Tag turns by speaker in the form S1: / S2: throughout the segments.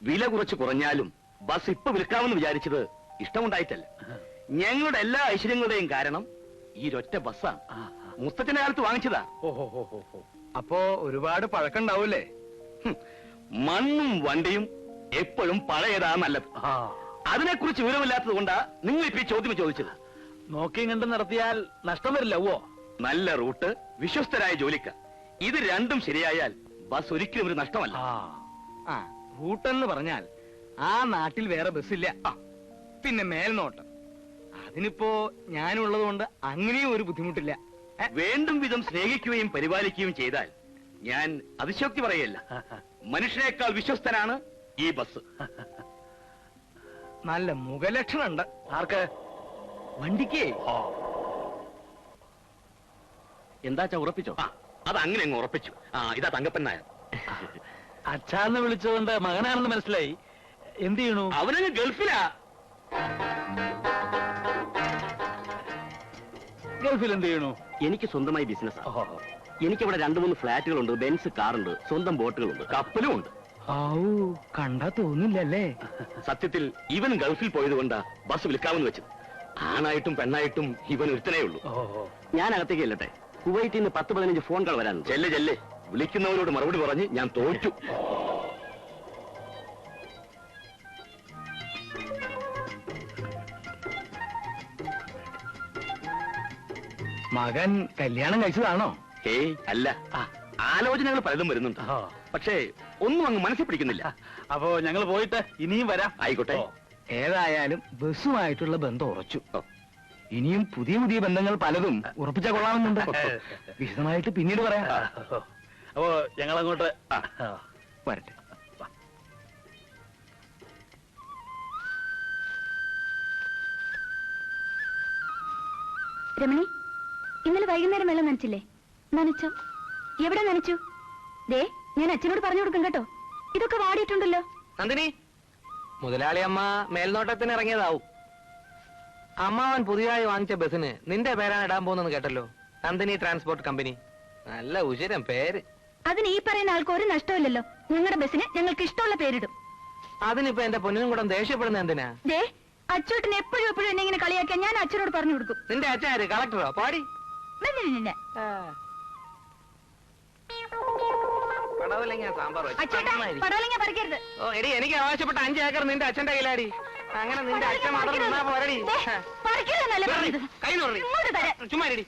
S1: വില കുറച്ച് കുറഞ്ഞാലും ബസ് ഇപ്പൊ വിൽക്കാമെന്ന് വിചാരിച്ചത് ഇഷ്ടമുണ്ടായിട്ടല്ല. ഞങ്ങളുടെ എല്ലാ ഐശ്വര്യങ്ങളുടെയും കാരണം ഈ ഒറ്റ ബസ്സാണ്. മുസ്തത്തിന്റെ കാലത്ത് വാങ്ങിച്ചതാ.
S2: അപ്പോ ഒരുപാട് പഴക്കണ്ടാവൂലേ?
S1: മണ്ണും വണ്ടിയും എപ്പോഴും പഴയതാ നല്ലത്. അതിനെക്കുറിച്ച് വിവരമില്ലാത്തത് കൊണ്ടാ നിങ്ങൾ ഇപ്പൊ ഈ ചോദ്യം ചോദിച്ചത്.
S2: നോക്കിയും കണ്ട് നടത്തിയാൽ നഷ്ടം വരില്ലവോ?
S1: നല്ല റൂട്ട്, വിശ്വസ്തരായ ജോലിക്കാർ, ഇത് രണ്ടും ശരിയായാൽ ബസ് ഒരിക്കലും ഒരു നഷ്ടമല്ല.
S2: റൂട്ടെന്ന് പറഞ്ഞാൽ ആ നാട്ടിൽ വേറെ ബസ്സില്ല. പിന്നെ മേൽനോട്ടം, അതിനിപ്പോ ഞാനുള്ളത് കൊണ്ട് അങ്ങനെയും ഒരു ബുദ്ധിമുട്ടില്ല.
S1: വേണ്ടും വിധം സ്നേഹിക്കുകയും പരിപാലിക്കുകയും ചെയ്താൽ ഞാൻ അതിശോക്തി പറയല്ല. മനുഷ്യനേക്കാൾ വിശ്വസ്തനാണ് ഈ ബസ്.
S2: നല്ല മുഖലക്ഷണുണ്ട്.
S1: ആർക്ക്?
S2: വണ്ടിക്ക്.
S1: എന്താച്ചാ ഉറപ്പിച്ചോ? അത് അങ്ങനെ അങ്ങ് ഉറപ്പിച്ചു. ഇതാ തങ്കപ്പൻ നായർ.
S2: അച്ഛാന്ന് വിളിച്ചതുകൊണ്ട് മകനാണെന്ന് മനസ്സിലായി. എന്ത് ചെയ്യണു?
S1: അവനങ്ങ് ഗൾഫിലാ.
S2: ഗൾഫിൽ എന്ത് ചെയ്യണു?
S1: എനിക്ക് സ്വന്തമായി ബിസിനസ്. എനിക്കിവിടെ 2-3 ഫ്ലാറ്റുകളുണ്ട്, ബെൻസ് കാറുണ്ട്, സ്വന്തം ബോട്ടുകളുണ്ട്, കപ്പലും ഉണ്ട്.
S2: കണ്ടാ തോന്നില്ലല്ലേ?
S1: സത്യത്തിൽ ഇവൻ ഗൾഫിൽ പോയതുകൊണ്ടാ ബസ് വിൽക്കാമെന്ന് വെച്ചത്. ആണായിട്ടും പെണ്ണായിട്ടും ഇവൻ ഒരുത്തനേ ഉള്ളൂ. ഞാൻ അകത്തേക്ക് ചെല്ലട്ടെ. കുവൈറ്റിൽ നിന്ന് 10-15 ഫോൺ കോൾ വരാനുണ്ട്. ചെല്ലെ വിളിക്കുന്നവരോട് മറുപടി പറഞ്ഞ് ഞാൻ തോറ്റു.
S2: മകൻ കല്യാണം കഴിച്ചതാണോ?
S1: ഏയ് അല്ല, ആലോചനകൾ പലതും വരുന്നുണ്ട്. പക്ഷേ ഒന്നും അങ്ങ് മനസ്സിൽ പിടിക്കുന്നില്ല.
S2: അപ്പോ ഞങ്ങൾ പോയിട്ട് ഇനിയും വരാം.
S1: ആയിക്കോട്ടെ.
S2: ഏതായാലും ബസ്സുമായിട്ടുള്ള ബന്ധം ഉറച്ചു. ഇനിയും പുതിയ പുതിയ ബന്ധങ്ങൾ പലതും ഉറപ്പിച്ചാൽ കൊള്ളാമെന്നുണ്ട്. വിശദമായിട്ട് പിന്നീട് പറയാം. അപ്പോ ഞങ്ങൾ അങ്ങോട്ട് വരട്ടെ.
S3: രമണി, ഇന്നലെ വൈകുന്നേരം വെള്ളം നനച്ചില്ലേ? നനച്ചോ? എവിടെ നനച്ചു? ദേ, ഞാൻ അച്ഛനോട് പറഞ്ഞു കൊടുക്കും കേട്ടോ. ഇതൊക്കെ വാടിയിട്ടുണ്ടല്ലോ.
S4: നന്ദിനി, മുതലാളി അമ്മ മേൽനോട്ടത്തിന് ഇറങ്ങിയതാവും. അമ്മാവൻ പുതിയതായി വാങ്ങിച്ച ബസ്സിന് നിന്റെ പേരാണ് ഇടാൻ പോകുന്നെന്ന് കേട്ടല്ലോ. Nandini transport company. നല്ല ഉചിരം പേര്.
S3: അതിന് ഈ പറയുന്ന ആൾക്ക് ഒരു നഷ്ടമില്ലല്ലോ. ഞങ്ങളുടെ ബസ്സിന് ഞങ്ങൾക്ക് ഇഷ്ടമുള്ള പേരിടും.
S4: അതിനിപ്പോ എന്റെ പൊന്നിനും കൂടെ ദേഷ്യപ്പെടുന്ന എന്തിനാ?
S3: ദേ, അച്ചോട്ടിന് എപ്പോഴും എന്നെ ഇങ്ങനെ കളിയാക്കിയാൽ ഞാൻ അച്ഛനോട് പറഞ്ഞു കൊടുക്കും.
S4: നിന്റെ അച്ഛൻ ആര്? കളക്ടറോ? പാടി എനിക്ക് ആവശ്യപ്പെട്ട 5 ഏക്കർ നിന്റെ അച്ഛന്റെ കയ്യിലാടി. അങ്ങനെ നിന്റെ അച്ഛൻ മാത്രം നിന്നാ പോരടി. കൈ ചുമ്മാരി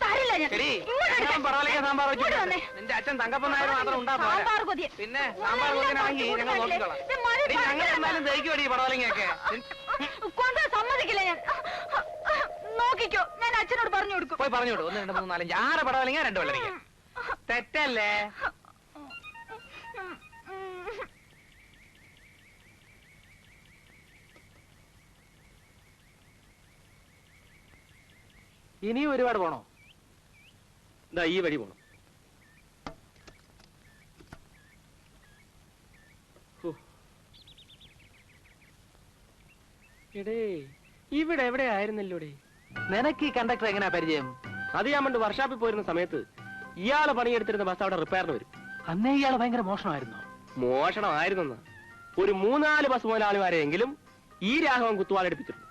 S4: സാമ്പാർ വെച്ചു. നിന്റെ അച്ഛൻ തങ്കപ്പൻ നായർ മാത്രം ഉണ്ടാ പോരാ. പിന്നെ സാമ്പാർ കൊതിനാണെങ്കിൽ ഞങ്ങൾ നോക്കിക്കോളാം. ഞങ്ങൾ എന്നാലും ദഹിക്കുമടി പടവലങ്ങയൊക്കെ.
S3: സമ്മതിക്കില്ല ഞാൻ. നോക്കിക്കോ, ഞാൻ അച്ഛനോട് പറഞ്ഞു കൊടുക്കും.
S4: പോയി പറഞ്ഞു കൊടുക്കും. 1 2 3 4 5 6 പടവലങ്ങ 2 വെള്ളരിക്ക. തെറ്റല്ലേ? ഇനിയും ഒരുപാട് പോണോ?
S1: ഈ വഴി പോണം.
S4: ഇവിടെ എവിടെ ആയിരുന്നല്ലോടെ? നിനക്ക് ഈ കണ്ടക്ടർ എങ്ങനെയാ പരിചയം?
S1: അത് ഞാൻ പണ്ട് വർഷാപ്പിൽ പോയിരുന്ന സമയത്ത് ഇയാള് പണിയെടുത്തിരുന്ന ബസ് അവിടെ റിപ്പയറിന് വരും.
S4: അന്നേ ഇയാള് ഭയങ്കര മോഷണമായിരുന്നു.
S1: മോഷണമായിരുന്നെന്ന് ഒരു 3-4 ബസ് മുതലാളിമാരെയെങ്കിലും ഈ രാഘവൻ കുത്തുവാളെടുപ്പിച്ചിട്ടുണ്ട്.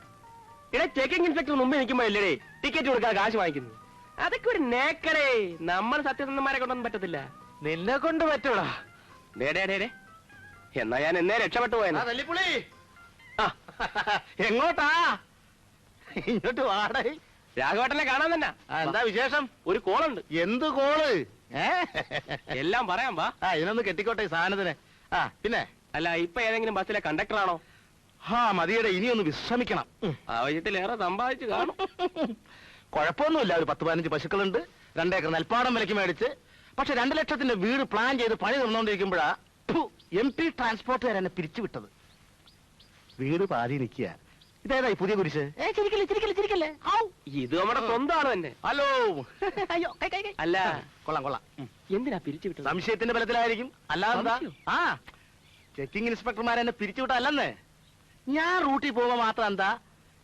S1: ഇവിടെ ചെക്കിംഗ് ഇൻസ്പെക്ടർ മുമ്പ് നിൽക്കുമ്പോഴല്ലേ ടിക്കറ്റ് കൊടുക്കാൻ കാശ് വാങ്ങിക്കുന്നത്. അതൊക്കെ ഒരു നേക്കടേ. നമ്മൾ സത്യസന്ധന്മാരെ കൊണ്ടൊന്നും പറ്റത്തില്ല.
S4: നിന്നെ കൊണ്ട് പറ്റൂടാ.
S1: എന്നാ ഞാൻ എന്നേ രക്ഷപ്പെട്ടു പോയെന്ന്. എങ്ങോട്ടാ? ഇങ്ങോട്ട് വാടേ. രാഘവേട്ടനെ കാണാൻ തന്നെ. എന്താ വിശേഷം? ഒരു കോളുണ്ട്.
S2: എന്ത് കോള്?
S1: എല്ലാം പറയാം വാ.
S2: ഇതിനൊന്ന് കെട്ടിക്കോട്ടെ ഈ സാധനത്തിന്. പിന്നെ
S1: അല്ല, ഇപ്പൊ ഏതെങ്കിലും ബസ്സിലെ കണ്ടക്ടറാണോ?
S2: മതിയുടെ, ഇനിയൊന്ന് വിശ്രമിക്കണം.
S1: ആവശ്യത്തിലേറെ സമ്പാദിച്ചു കാണും.
S2: കുഴപ്പമൊന്നുമില്ല. ഒരു 10-15 പശുക്കളുണ്ട്, 2 ഏക്കർ നെൽപ്പാടം വിലക്ക് മേടിച്ച്. പക്ഷെ 2 ലക്ഷത്തിന്റെ വീട് പ്ലാൻ ചെയ്ത് പണി നടന്നുകൊണ്ടിരിക്കുമ്പോഴാ MP ട്രാൻസ്പോർട്ടുകാർ എന്നെ പിരിച്ചുവിട്ടത്. വീട് പാതി നിൽക്കുക. ഇതേതായി പുതിയ കുരിശ്? ചിരിക്കല്ലേ.
S1: ഇത് നമ്മുടെ സ്വന്തമാണ് തന്നെ.
S2: ഹലോ.
S3: അയ്യോ,
S1: അല്ല,
S2: കൊള്ളാം.
S1: എന്തിനാ പിരിച്ചുവിട്ടത്?
S2: സംശയത്തിന്റെ ബലത്തിലായിരിക്കും. അല്ലാതെ ചെക്കിംഗ് ഇൻസ്പെക്ടർമാർ എന്നെ പിരിച്ചുവിട്ടല്ലെന്ന്. ഞാൻ റൂട്ടിൽ പോകുമ്പോ മാത്രം എന്താ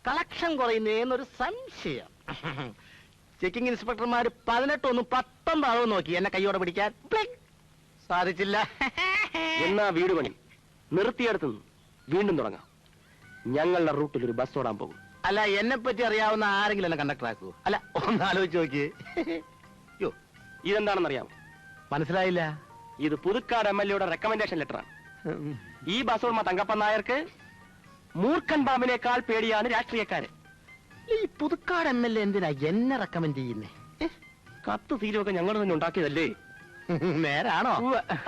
S2: കളക്ഷൻ കുറയുന്നേന്നൊരു സംശയം. ചെക്കിംഗ് ഇൻസ്പെക്ടർമാർ 18 ഒന്നും 19 നോക്കി എന്നെ കൈയോടെ പിടിക്കാൻ. സാധിച്ചില്ല.
S1: എന്നാ വീട് പണി നിർത്തിയെടുത്തു. വീണ്ടും തുടങ്ങാം. ഞങ്ങളുടെ റൂട്ടിൽ ഒരു ബസ് ഓടാൻ പോകും.
S2: അല്ല, എന്നെ പറ്റി അറിയാവുന്ന ആരെങ്കിലും എന്നെ കണ്ടക്ടർ ആക്കൂ. അല്ല, ഒന്ന് ആലോചിച്ച് നോക്കിയേ. യോ,
S1: ഇതെന്താണെന്നറിയാമോ?
S2: മനസ്സിലായില്ല.
S1: ഇത് പുതുക്കാട് MLA റെക്കമെൻഡേഷൻ ലെറ്ററാണ്. ഈ ബസ് ഉടമ തങ്കപ്പൻ നായർക്ക് മൂർഖൻ പാമ്പിനേക്കാൾ പേടിയാണ് രാഷ്ട്രീയക്കാര്.
S2: ഈ പുതുക്കാട് MLA എന്തിനാ എന്നെ റെക്കമെൻഡ് ചെയ്യുന്നേ?
S1: കത്ത് തീരുവൊക്കെ ഞങ്ങൾ തന്നെ ഉണ്ടാക്കിയതല്ലേ?
S2: നേരാണോ?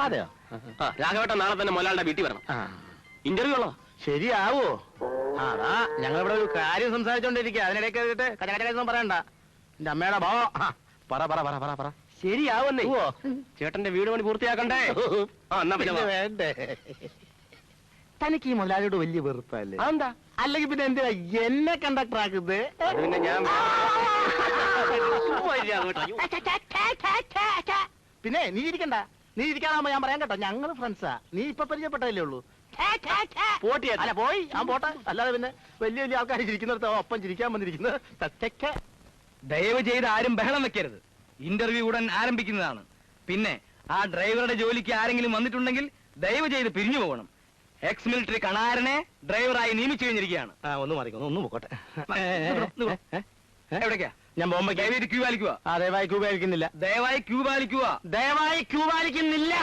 S2: അതെയോ?
S1: രാഘവേട്ടൻ നാളെ തന്നെ മൊലാളുടെ വീട്ടിൽ വരണം. ഇന്റർവ്യൂ ഉള്ളതാ.
S2: ശരിയാവോ? അതാ ഞങ്ങളിവിടെ ഒരു കാര്യം സംസാരിച്ചോണ്ടിരിക്കുക. അതിനിടയ്ക്ക് കടകടൊന്നും പറയണ്ട. എന്റെ അമ്മയുടെ ഭാവോ. പറ പറ പറ പറ പറ.
S1: ശരിയാവുന്നേ. ചേട്ടന്റെ വീട് പണി പൂർത്തിയാക്കണ്ടേ?
S2: വേണ്ടേ? തനിക്ക് ഈ മുതലാളിയോട് വലിയ വെറുപ്പല്ലേ?
S1: അതെന്താ?
S2: അല്ലെങ്കിൽ പിന്നെ എന്തിനാ എന്നെ കണ്ടക്ടർ ആക്കുന്നത്?
S1: പിന്നെ ഞാൻ
S2: പിന്നെ നീ ഇരിക്കണ്ട. നീ ഇരിക്കാതാകുമ്പോ ഞാൻ പറയാൻ കേട്ടോ, ഞങ്ങള് ഫ്രണ്ട്സാ. നീ ഇപ്പൊ പരിചയപ്പെട്ടതല്ലേ ഉള്ളൂ. അല്ല പോയി, ഞാൻ പോട്ടെ. അല്ലാതെ പിന്നെ വലിയ വലിയ ആൾക്കാർ ചിരിക്കുന്നിടത്ത് ഒപ്പം ചിരിക്കാൻ വന്നിരിക്കുന്നത്.
S4: ദയവ് ചെയ്ത് ആരും ബഹളം വെക്കരുത്. ഇന്റർവ്യൂ ഉടൻ ആരംഭിക്കുന്നതാണ്. പിന്നെ ആ ഡ്രൈവറുടെ ജോലിക്ക് ആരെങ്കിലും വന്നിട്ടുണ്ടെങ്കിൽ ദയവ് ചെയ്ത് പിരിഞ്ഞു പോകണം. എക്സ് മിലിറ്ററി കണാരനെ ഡ്രൈവറായി നിയമിച്ചു കഴിഞ്ഞിരിക്കുകയാണ്.
S2: ഒന്ന് മാറിക്കോ, ഒന്ന് പോട്ടെ.
S4: എവിടേക്കാ?
S2: ഞാൻ ബോംബെ
S4: ദയവായി ക്യൂ പാലിക്കുക.
S2: ദയവായി ക്യൂ പാലിക്കുന്നില്ല.
S4: ദയവായി ക്യൂ പാലിക്കുക.
S2: ദയവായി ക്യൂ പാലിക്കുന്നില്ല.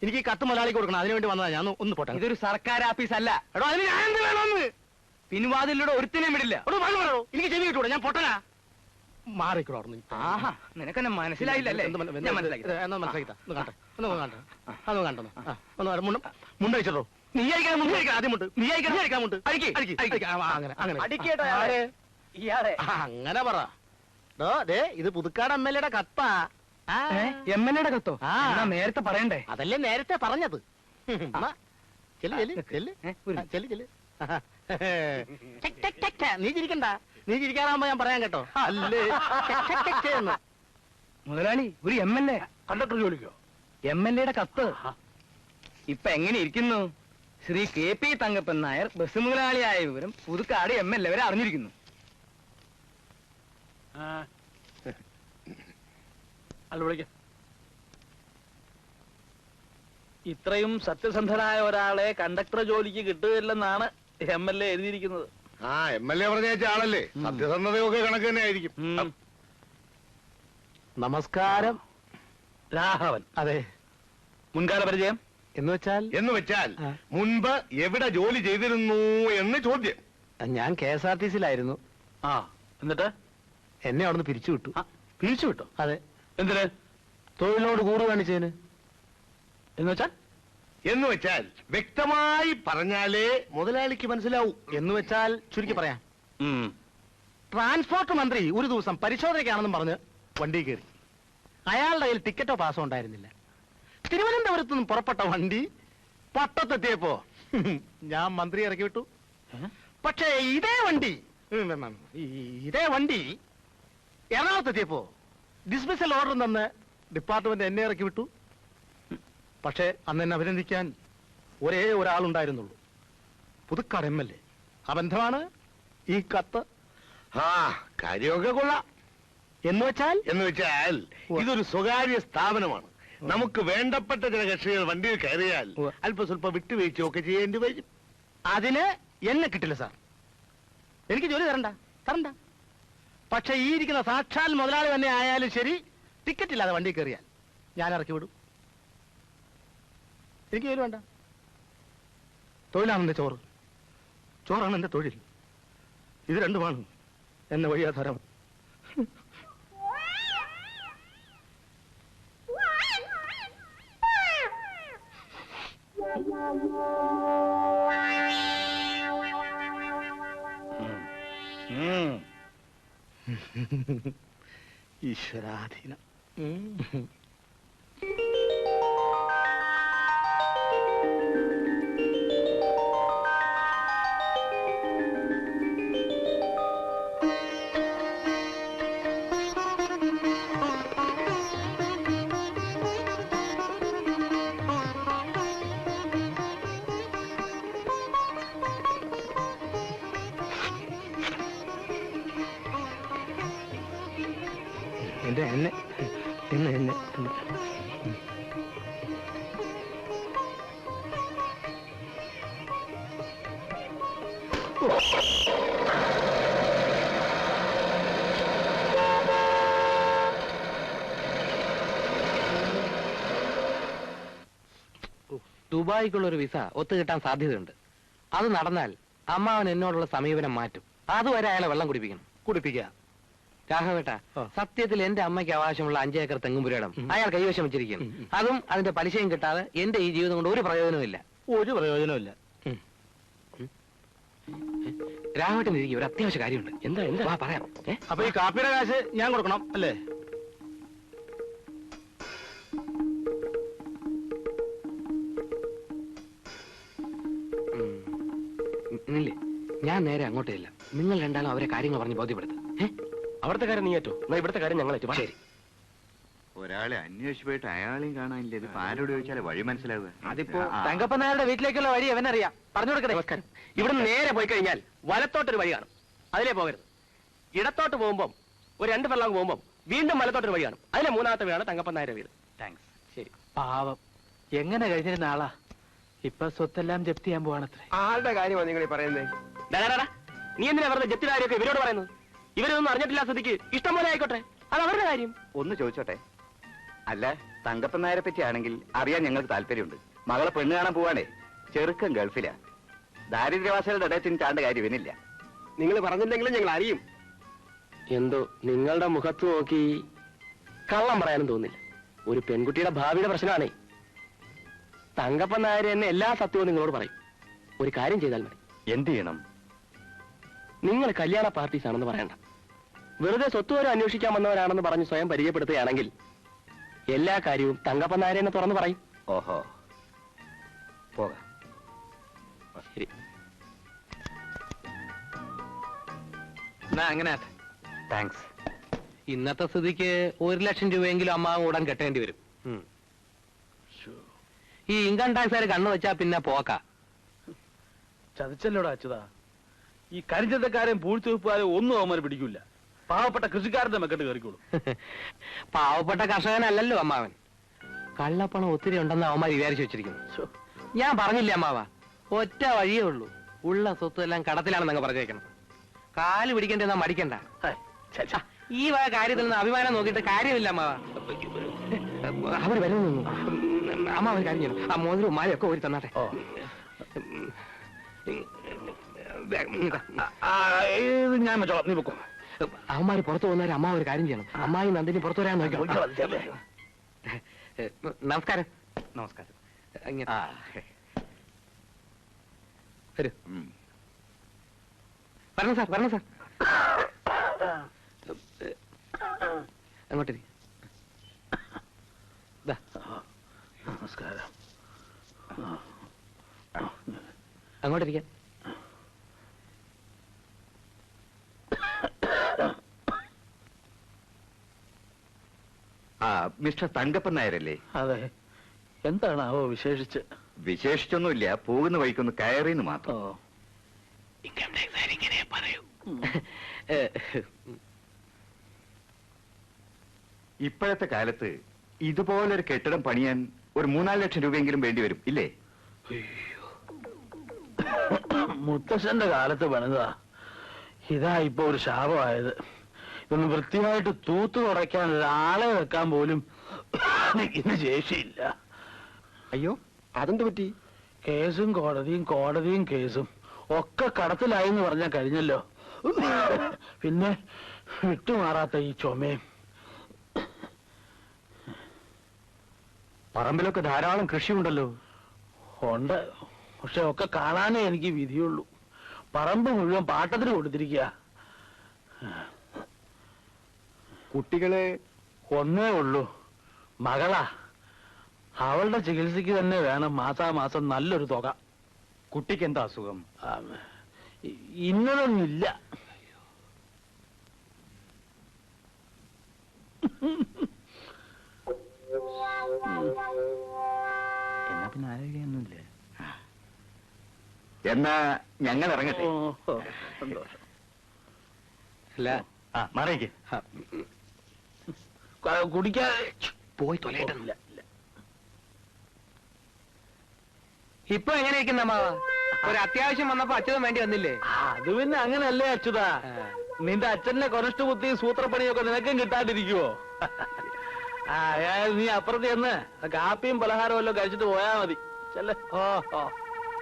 S2: എനിക്ക് ഈ കത്ത് മുതലാളിക്ക് കൊടുക്കണം. അതിനുവേണ്ടി വന്നതാ. ഞാൻ ഒന്ന് പോട്ടെ.
S4: ഇതൊരു സർക്കാർ ആഫീസ് അല്ല.
S2: എടോ, അതിന് ഞാൻ എന്ത് വേണമെന്ന്?
S4: പിൻവാതിലൂടെ ഒരുത്തിനെയും വിടില്ല.
S2: എനിക്ക് ചെവി കിട്ടൂടെ? ഞാൻ പൊട്ടനാ. മാറിക്കോ.
S4: ആഹാ, നിനക്കെന്നെ മനസ്സിലായില്ലല്ലേ? ഞാൻ മനസ്സിലാക്കി.
S2: മുണ്ടഴിച്ചോ? നീ അയക്കാൻ മുണ്ട് കഴിക്കാം. ആദ്യം മുണ്ട് നീ അയക്കാൻ മുണ്ട്. അങ്ങനെ പറ. ഇത് പുതുക്കാട് MLA കത്താ.
S4: MLA കത്തോ? നേരത്തെ പറയണ്ടേ?
S2: അതല്ലേ നേരത്തെ പറഞ്ഞത്. നീ ചിരിക്കണ്ട. നീ ചിരിക്കാറാകുമ്പോ ഞാൻ പറയാൻ കേട്ടോ. അല്ലേ
S4: മുതലാളി, ഒരു MLA കണ്ടക്ടർ ജോലിക്കോ? MLA കത്ത് ഇപ്പൊ എങ്ങനെ ഇരിക്കുന്നു? ശ്രീ KP തങ്കപ്പൻ നായർ ബസ് മുതലാളിയായ വിവരം പുതുക്കാട് MLA വരെ അറിഞ്ഞിരിക്കുന്നു.
S5: ഇത്രയും സത്യസന്ധനായ ഒരാളെ കണ്ടക്ടർ ജോലിക്ക് കിട്ടുകയില്ലെന്നാണ് MLA എഴുതിയിരിക്കുന്നത്.
S6: MLA പറഞ്ഞ ആളല്ലേ, സത്യസന്ധതയൊക്കെ കണക്ക് തന്നെ ആയിരിക്കും.
S2: നമസ്കാരം.
S5: രാഘവൻ.
S2: അതെ.
S5: മുൻകാല പരിചയം
S2: എന്ന് വെച്ചാൽ
S6: മുൻപ് എവിടെ ജോലി ചെയ്തിരുന്നു എന്ന് ചോദ്യം.
S2: ഞാൻ KSRTC-ലായിരുന്നു.
S5: എന്നിട്ട്
S2: എന്നെ അവിടുന്ന് പിരിച്ചുവിട്ടു.
S5: പിരിച്ചുവിട്ടോ?
S2: അതെ.
S5: എന്തിന്?
S2: തൊഴിലിനോട് കൂറ് കാണിച്ചതിന്.
S6: എന്ന് വെച്ചാൽ വ്യക്തമായി പറഞ്ഞാലേ മുതലാളിക്ക് മനസ്സിലാവൂ.
S2: എന്ന് വെച്ചാൽ ചുരുക്കി പറയാം, ട്രാൻസ്പോർട്ട് മന്ത്രി ഒരു ദിവസം പരിശോധനയ്ക്കാണെന്നും പറഞ്ഞ് വണ്ടി കയറി. അയാളുടെ കയ്യിൽ ടിക്കറ്റോ പാസോ ഉണ്ടായിരുന്നില്ല. തിരുവനന്തപുരത്ത് നിന്ന് പുറപ്പെട്ട വണ്ടി പട്ടത്തെത്തിയപ്പോ ഞാൻ മന്ത്രി ഇറക്കി വിട്ടു. പക്ഷേ ഇതേ വണ്ടി എറണാകുളത്തെത്തിയപ്പോ ഡിസ്മിസൽ ഓർഡർ തന്ന് ഡിപ്പാർട്ട്മെന്റ് എന്നെ ഇറക്കി വിട്ടു. പക്ഷേ അന്ന് എന്നെ അഭിനന്ദിക്കാൻ ഒരേ ഒരാളുണ്ടായിരുന്നുള്ളൂ, പുതുക്കാട് MLA. ആ ബന്ധമാണ് ഈ കത്ത്.
S6: കാര്യമൊക്കെ കൊള്ളാം.
S2: എന്ന്
S6: വെച്ചാൽ ഇതൊരു സ്വകാര്യ സ്ഥാപനമാണ്. നമുക്ക് വേണ്ടപ്പെട്ട ചില കക്ഷികൾ വണ്ടിയിൽ കയറിയാൽ അല്പം സ്വല്പം വിട്ടുവീഴ്ചയൊക്കെ ചെയ്യേണ്ടി വരും.
S2: അതിന് എന്നെ കിട്ടില്ല സാർ. എനിക്ക് ജോലി തരണ്ട. പക്ഷെ ഈ ഇരിക്കുന്ന സാക്ഷാൽ മുതലാളി തന്നെ ആയാലും ശരി, ടിക്കറ്റ് ഇല്ലാതെ വണ്ടി കയറിയാൽ ഞാൻ ഇറക്കി വിടും. എനിക്ക് ജോലി വേണ്ട. തൊഴിലാണ് എന്റെ ചോറാണ് എന്റെ തൊഴിൽ. ഇത് രണ്ടുമാണ് എന്നെ വഴിയാധാരം. ഈശ്വരാധീനം. എന്നെ
S4: ദുബായിക്കുള്ള ഒരു വിസ ഒത്തുകിട്ടാൻ സാധ്യതയുണ്ട്. അത് നടന്നാൽ അമ്മാവൻ എന്നോടുള്ള സമീപനം മാറ്റും. അതുവരെ അയാളെ വെള്ളം കുടിപ്പിക്കുക. രാഘവേട്ട, സത്യത്തിൽ എന്റെ അമ്മയ്ക്ക് അവകാശമുള്ള 5 ഏക്കർ തെങ്ങുംപുരയിടം അയാൾ കൈവശം വെച്ചിരിക്കുന്നു. അതും അതിന്റെ പലിശയും കിട്ടാതെ എന്റെ ഈ ജീവിതം കൊണ്ട് ഒരു പ്രയോജനവുമില്ല.
S2: ഒരു പ്രയോജനമില്ല.
S4: രാഘവേട്ടൻ ഇരിക്കും, ഒരു അത്യാവശ്യ കാര്യമുണ്ട്.
S1: എന്താ
S4: വാ പറയാം.
S2: അപ്പൊ ഈ കാപ്പിയുടെ കാശ് ഞാൻ കൊടുക്കണം അല്ലേ?
S4: ഇല്ലേ, ഞാൻ നേരെ അങ്ങോട്ടേ ഇല്ല. നിങ്ങൾ രണ്ടാളും അവരെ കാര്യങ്ങൾ പറഞ്ഞ് ബോധ്യപ്പെടുത്തും.
S1: അവിടുത്തെ കാര്യം നീ ഏറ്റോ, എന്നാ ഇവിടുത്തെ കാര്യം ഞങ്ങൾ ഏറ്റു.
S4: ശരി.
S7: ഒരാളെ അന്വേഷിച്ചു പോയിട്ട് അയാളെയും കാണാനില്ല. ഇതിപ്പോ ആരോട് ചോദിച്ചാലേ വഴി മനസ്സിലാവുക.
S4: അതിപ്പോ തങ്കപ്പൻ നായരുടെ വീട്ടിലേക്കുള്ള വഴി അവനറിയാം. പറഞ്ഞു കൊടുക്കട്ടെ.
S1: നമസ്കാരം. ഇവിടെ നേരെ പോയി കഴിഞ്ഞാൽ വലത്തോട്ടൊരു വഴി കാണും, അതിലേ പോകരുത്. ഇടത്തോട്ട് പോകുമ്പം ഒരു 2 ഫർലോങ് പോകുമ്പം വീണ്ടും വലത്തോട്ടൊരു വഴി കാണും, അതിലെ 3ാമത്തെ വീടാണ് തങ്കപ്പൻ നായരുടെ വീട്.
S2: താങ്ക്സ്.
S1: ശരി.
S2: പാവം, എങ്ങനെ കഴിഞ്ഞിരുന്ന ആളാ, ഇപ്പൊ സ്വത്തെല്ലാം ജപ്തി ചെയ്യാൻ പോവാണത്രേ.
S1: ആളുടെ കാര്യമാണ് നിങ്ങൾ പറയുന്നത്? നീ എന്തിനാ വെറുതെ ജപ്തിയുടെ കാര്യമൊക്കെ ഇവരോട് പറയുന്നത്? ഇവരൊന്നും അറിഞ്ഞിട്ടില്ല സ്ഥിതിക്ക് ഇഷ്ടം പോലെ ആയിക്കോട്ടെ, അത് അവരുടെ കാര്യം.
S7: ഒന്ന് ചോദിച്ചോട്ടെ, അല്ല തങ്കപ്പൻ നായരെ പറ്റി ആണെങ്കിൽ അറിയാൻ ഞങ്ങൾക്ക് താല്പര്യമുണ്ട്. മകളെ പെണ്ണ് കാണാൻ പോവാണേ, ചെറുക്കൻ ഗൾഫിലാ. ദാരിദ്ര്യവാസികളുടെ ഇടയത്തിന് ചാണ്ട കാര്യം ഇവനില്ല.
S1: നിങ്ങൾ പറഞ്ഞില്ലെങ്കിലും ഞങ്ങൾ അറിയും. എന്തോ നിങ്ങളുടെ മുഖത്ത് നോക്കി കള്ളം പറയാനും തോന്നില്ല. ഒരു പെൺകുട്ടിയുടെ ഭാവിയുടെ പ്രശ്നമാണേ. തങ്കപ്പൻ നായർ എന്നെ എല്ലാ സത്യവും നിങ്ങളോട് പറയും. ഒരു കാര്യം ചെയ്താൽ മതി.
S7: എന്ത് ചെയ്യണം?
S1: നിങ്ങൾ കല്യാണ പാർട്ടീസ് ആണെന്ന് പറയണ്ട. വെറുതെ സ്വത്തുവരെ അന്വേഷിക്കാൻ വന്നവരാണെന്ന് പറഞ്ഞ് സ്വയം പരിചയപ്പെടുത്തുകയാണെങ്കിൽ എല്ലാ കാര്യവും തങ്കപ്പൻ നായരെ എന്ന് തുറന്നു പറയും.
S7: ഓഹോ, പോകാം.
S1: ശരി.
S4: അങ്ങനെ
S7: താങ്ക്സ്.
S4: ഇന്നത്തെ സ്ഥിതിക്ക് 1 ലക്ഷം രൂപയെങ്കിലും അമ്മാവൻ ഉടൻ കെട്ടേണ്ടി വരും. ഈ ഇൻകം ടാക്സുകാർ കണ്ണു വെച്ചാ പിന്നെ പോക്ക.
S2: ചതിച്ചല്ലോടാ അച്യുതാ. ഈ കരിഞ്ചന്തക്കാരെയും പൂഴ്ത്തിവെപ്പുകാരെയും ഒന്നും അവന്മാർ പിടിക്കില്ല. പാവപ്പെട്ട കൃഷിക്കാരന്റെ മെക്കെട്ട് കയറിക്കോളും.
S4: പാവപ്പെട്ട കർഷകനല്ലല്ലോ അമ്മാവൻ. കള്ളപ്പണം ഒത്തിരി ഉണ്ടെന്ന് അവന്മാർ വിചാരിച്ചു വെച്ചിരിക്കുന്നു. ഞാൻ പറഞ്ഞില്ലേ അമ്മാവ, ഒറ്റ വഴിയേ ഉള്ളൂ. ഉള്ള സ്വത്ത് എല്ലാം കടത്തിലാണെന്നങ്ങ് പറഞ്ഞേക്കണം. കാല് പിടിക്കേണ്ടെന്നാ മടിക്കണ്ട. ഈ വക കാര്യത്തിൽ നിന്ന് അഭിമാനം നോക്കിയിട്ട് കാര്യമില്ല അമ്മാവ. അവർ വരുന്നു. അമ്മ ഒരു കാര്യം ചെയ്യണം, ആ മോതിരവും മാലയൊക്കെ ഒരു തന്നാട്ടെ.
S2: ഞാൻ വെച്ചോളാം, നീ പൊക്കോ.
S4: അവന്മാര് പുറത്തു പോകുന്നവർ അമ്മ ഒരു കാര്യം ചെയ്യണം. അമ്മായി നന്ദിനി പുറത്തു വരാൻ നോക്കണം. നമസ്കാരം.
S7: നമസ്കാരം.
S4: വരൂ. വരണം സാർ, വരണം സാർ. അങ്ങോട്ടിരി.
S2: നമസ്കാരം.
S4: അങ്ങോട്ടിരിക്കാൻ.
S7: മിസ്റ്റർ തങ്കപ്പൻ നായരല്ലേ?
S2: അതെ. എന്താണാവോ വിശേഷിച്ച്?
S7: വിശേഷിച്ചൊന്നുമില്ല, പോകുന്ന വഴിക്കൊന്ന് കയറിന്ന് മാത്രം.
S4: ഇൻകം ടാക്സ് ഇങ്ങനെ പറയൂ.
S7: ഇപ്പോഴത്തെ കാലത്ത് ഇതുപോലൊരു കെട്ടിടം പണിയാൻ ഒരു 3-4 ലക്ഷം രൂപയെങ്കിലും വേണ്ടി വരും, ഇല്ലേ?
S2: മുത്തശ്ശന്റെ കാലത്ത് പണിതാ. ഇതാ ഇപ്പൊ ഒരു ശാപമായത്. ഇതൊന്ന് വൃത്തിയായിട്ട് തൂത്തു തുടയ്ക്കാൻ ഒരാളെ വെക്കാൻ പോലും ഇന്ന് ശേഷിയില്ല.
S1: അയ്യോ, അതെന്ത് പറ്റി?
S2: കേസും കോടതിയും, കോടതിയും കേസും ഒക്കെ കടത്തിലായി എന്ന് പറഞ്ഞാൽ കഴിഞ്ഞല്ലോ. പിന്നെ വിട്ടുമാറാത്ത ഈ ചുമയും.
S7: പറമ്പിലൊക്കെ ധാരാളം കൃഷിയുണ്ടല്ലോ.
S2: ഉണ്ട്, പക്ഷെ ഒക്കെ കാണാനേ എനിക്ക് വിധിയുള്ളൂ. പറമ്പ് മുഴുവൻ പാട്ടത്തിന് കൊടുത്തിരിക്കുക.
S7: കുട്ടികളെ?
S2: ഒന്നേ ഉള്ളൂ, മകളാ. അവളുടെ ചികിത്സയ്ക്ക് തന്നെ വേണം മാസാമാസം നല്ലൊരു തുക.
S7: കുട്ടിക്ക് എന്താ അസുഖം?
S2: ഇന്നതൊന്നുമില്ല.
S7: എന്നാ പിന്നെ ആരോഗ്യമൊന്നുമില്ല. എന്നാ ഞങ്ങൾ ഇറങ്ങട്ടെ.
S2: സന്തോഷം.
S4: അല്ല,
S7: മാറിയേക്ക്.
S2: കുടിക്കാൻ
S4: പോയി തൊലയിട്ടില്ല.
S2: ഇല്ല, ഇല്ല.
S4: ഇപ്പൊ എങ്ങനെ ഇരിക്കുന്ന അമ്മാവ? ഒരു അത്യാവശ്യം വന്നപ്പോ അച്ഛനും വേണ്ടി വന്നില്ലേ?
S2: അത് പിന്നെ അങ്ങനല്ലേ അച്യുതാ. നിന്റെ അച്ഛന്റെ കൊനഷ്ട ബുദ്ധിയും സൂത്രപ്പണിയൊക്കെ നിനക്കും കിട്ടാണ്ടിരിക്കുവോ? അയാൾ നീ അപ്പുറത്ത് ചെന്ന് കാപ്പിയും പലഹാരവും എല്ലാം കഴിച്ചിട്ട് പോയാ മതി. ചെല്ലേ. ഓ